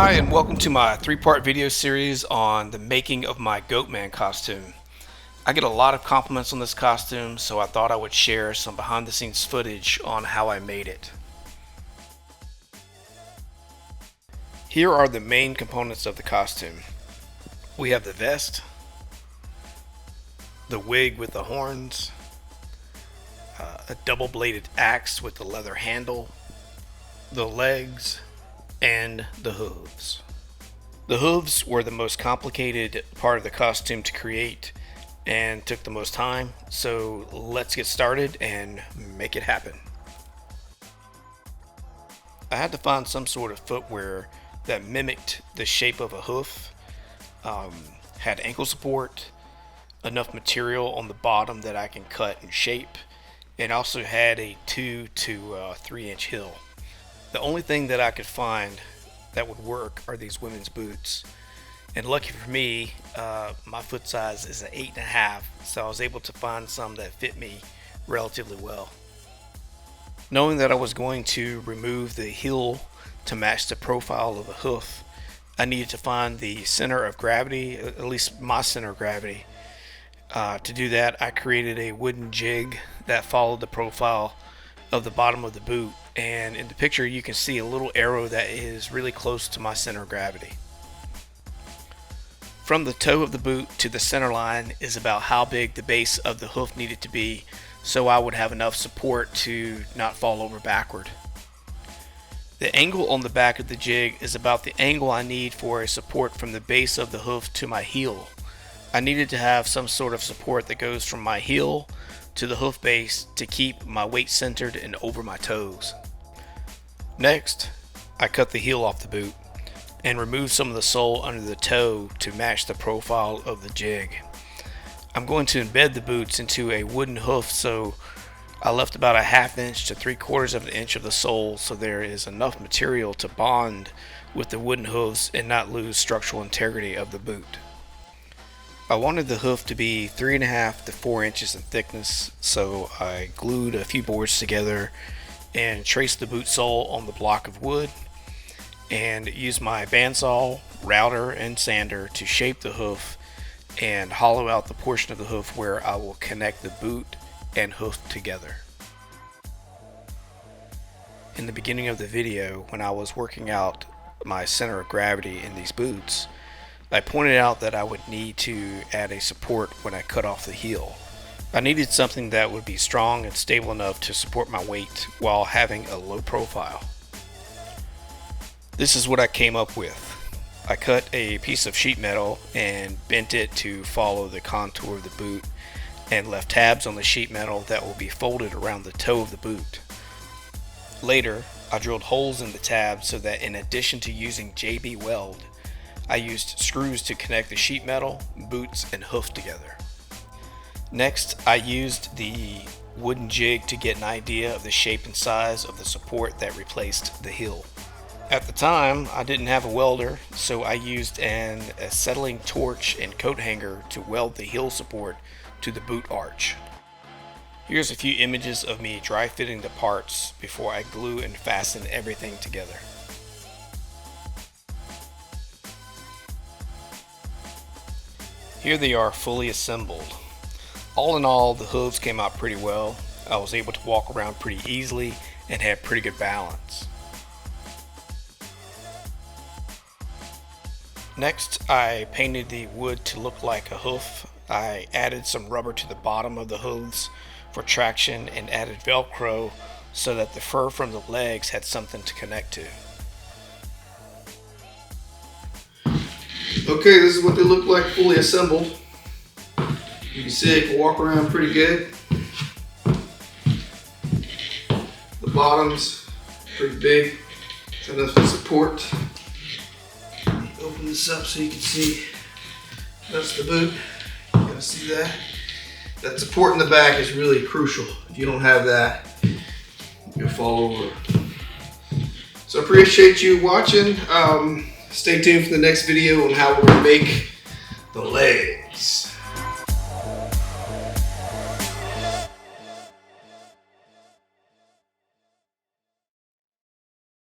Hi, and welcome to my three-part video series on the making of my Goatman costume. I get a lot of compliments on this costume, so I thought I would share some behind-the-scenes footage on how I made it. Here are the main components of the costume. We have the vest, the wig with the horns, a double-bladed axe with the leather handle, the legs, and the hooves. The hooves were the most complicated part of the costume to create and took the most time, so let's get started and make it happen. I had to find some sort of footwear that mimicked the shape of a hoof, had ankle support, enough material on the bottom that I can cut and shape, and also had a 2 to 3 inch heel. The only thing that I could find that would work are these women's boots. And lucky for me, my foot size is an 8.5, so I was able to find some that fit me relatively well. Knowing that I was going to remove the heel to match the profile of a hoof, I needed to find the center of gravity, at least my center of gravity. To do that, I created a wooden jig that followed the profile of the bottom of the boot, and in the picture you can see a little arrow that is really close to my center of gravity. From the toe of the boot to the center line is about how big the base of the hoof needed to be so I would have enough support to not fall over backward. The angle on the back of the jig is about the angle I need for a support from the base of the hoof to my heel. I needed to have some sort of support that goes from my heel to the hoof base to keep my weight centered and over my toes. Next, I cut the heel off the boot and removed some of the sole under the toe to match the profile of the jig. I'm going to embed the boots into a wooden hoof, so I left about a 1/2 inch to 3/4 of an inch of the sole so there is enough material to bond with the wooden hooves and not lose structural integrity of the boot. I wanted the hoof to be 3.5 to 4 inches in thickness, so I glued a few boards together and traced the boot sole on the block of wood and used my bandsaw, router, and sander to shape the hoof and hollow out the portion of the hoof where I will connect the boot and hoof together. In the beginning of the video, when I was working out my center of gravity in these boots, I pointed out that I would need to add a support when I cut off the heel. I needed something that would be strong and stable enough to support my weight while having a low profile. This is what I came up with. I cut a piece of sheet metal and bent it to follow the contour of the boot and left tabs on the sheet metal that will be folded around the toe of the boot. Later, I drilled holes in the tabs so that in addition to using JB Weld, I used screws to connect the sheet metal, boots, and hoof together. Next, I used the wooden jig to get an idea of the shape and size of the support that replaced the heel. At the time, I didn't have a welder, so I used an acetylene torch and coat hanger to weld the heel support to the boot arch. Here's a few images of me dry fitting the parts before I glue and fasten everything together. Here they are fully assembled. All in all, the hooves came out pretty well. I was able to walk around pretty easily and had pretty good balance. Next, I painted the wood to look like a hoof. I added some rubber to the bottom of the hooves for traction and added Velcro so that the fur from the legs had something to connect to. Okay, this is what they look like fully assembled. You can see I can walk around pretty good. The bottom's pretty big, enough to support. Open this up so you can see that's the boot. You gotta see that. That support in the back is really crucial. If you don't have that, you'll fall over. So I appreciate you watching. Stay tuned for the next video on how we're gonna make the legs.